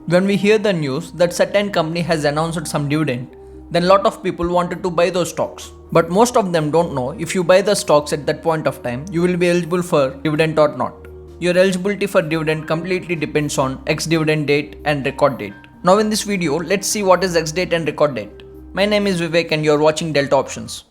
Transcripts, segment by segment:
When we hear the news that certain company has announced some dividend, then lot of people wanted to buy those stocks. But most of them don't know if you buy the stocks at that point of time, you will be eligible for dividend or not. Your eligibility for dividend completely depends on ex-dividend date and record date. Now in this video, let's see what is ex-date and record date. My name is Vivek and you're watching Delta Options.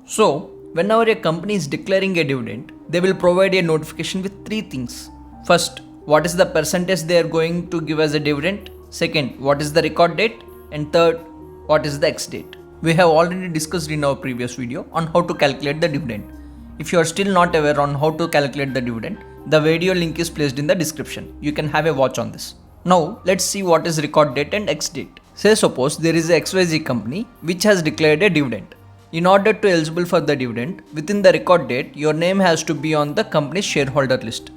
So, whenever a company is declaring a dividend, they will provide a notification with three things. First, what is the percentage they are going to give as a dividend? Second, what is the record date? And third, what is the ex-date? We have already discussed in our previous video on how to calculate the dividend. If you are still not aware on how to calculate the dividend, the video link is placed in the description. You can have a watch on this. Now, let's see what is record date and ex-date. Say suppose there is a XYZ company which has declared a dividend. In order to eligible for the dividend, within the record date, your name has to be on the company's shareholder list.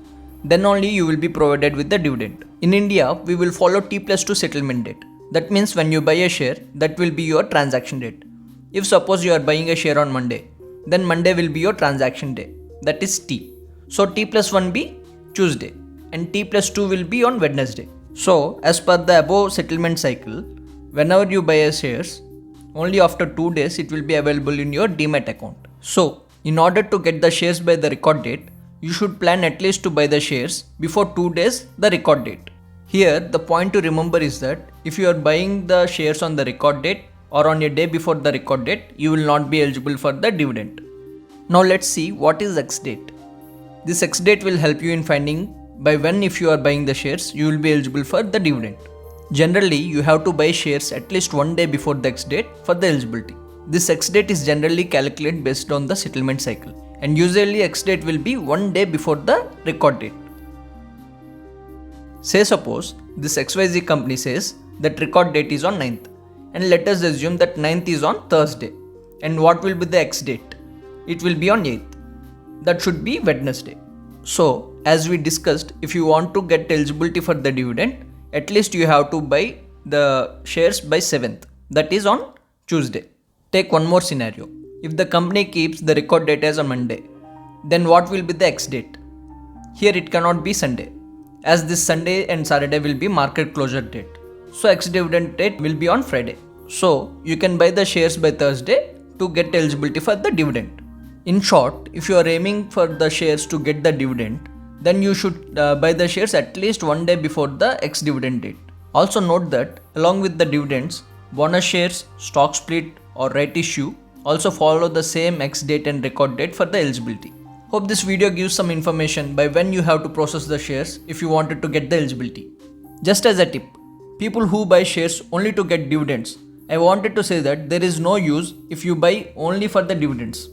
Then only you will be provided with the dividend. In India, we will follow T+2 settlement date. That means when you buy a share, that will be your transaction date. If suppose you are buying a share on Monday, then Monday will be your transaction day. That is T. So T+1 be Tuesday and T+2 will be on Wednesday. So as per the above settlement cycle, whenever you buy a shares, only after 2 days it will be available in your Demat account. So, in order to get the shares by the record date, you should plan at least to buy the shares before 2 days the record date. Here, the point to remember is that if you are buying the shares on the record date or on a day before the record date, you will not be eligible for the dividend. Now let's see what is ex-date. This ex-date will help you in finding by when if you are buying the shares, you will be eligible for the dividend. Generally, you have to buy shares at least 1 day before the ex-date for the eligibility. This ex-date is generally calculated based on the settlement cycle, and usually ex-date will be 1 day before the record date. Say suppose this XYZ company says that record date is on 9th, and let us assume that 9th is on Thursday. And what will be the ex-date? It will be on 8th. That should be Wednesday. So, as we discussed, if you want to get eligibility for the dividend, at least you have to buy the shares by 7th, that is on Tuesday. Take one more scenario. If the company keeps the record date as on Monday, then what will be the ex-date? Here it cannot be Sunday, as this Sunday and Saturday will be market closure date. So ex-dividend date will be on Friday. So you can buy the shares by Thursday to get eligibility for the dividend. In short, if you are aiming for the shares to get the dividend, then you should buy the shares at least 1 day before the ex-dividend date. Also note that along with the dividends, bonus shares, stock split or right issue also follow the same ex-date and record date for the eligibility. Hope this video gives some information by when you have to process the shares if you wanted to get the eligibility. Just as a tip, people who buy shares only to get dividends, I wanted to say that there is no use if you buy only for the dividends.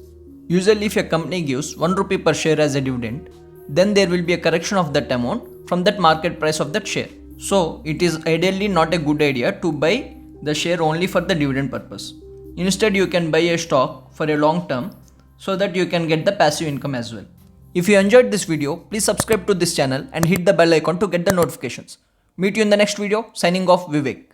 Usually if a company gives 1 rupee per share as a dividend, then there will be a correction of that amount from that market price of that share. So it is ideally not a good idea to buy the share only for the dividend purpose. Instead, you can buy a stock for a long term so that you can get the passive income as well. If you enjoyed this video, please subscribe to this channel and hit the bell icon to get the notifications. Meet you in the next video. Signing off, Vivek.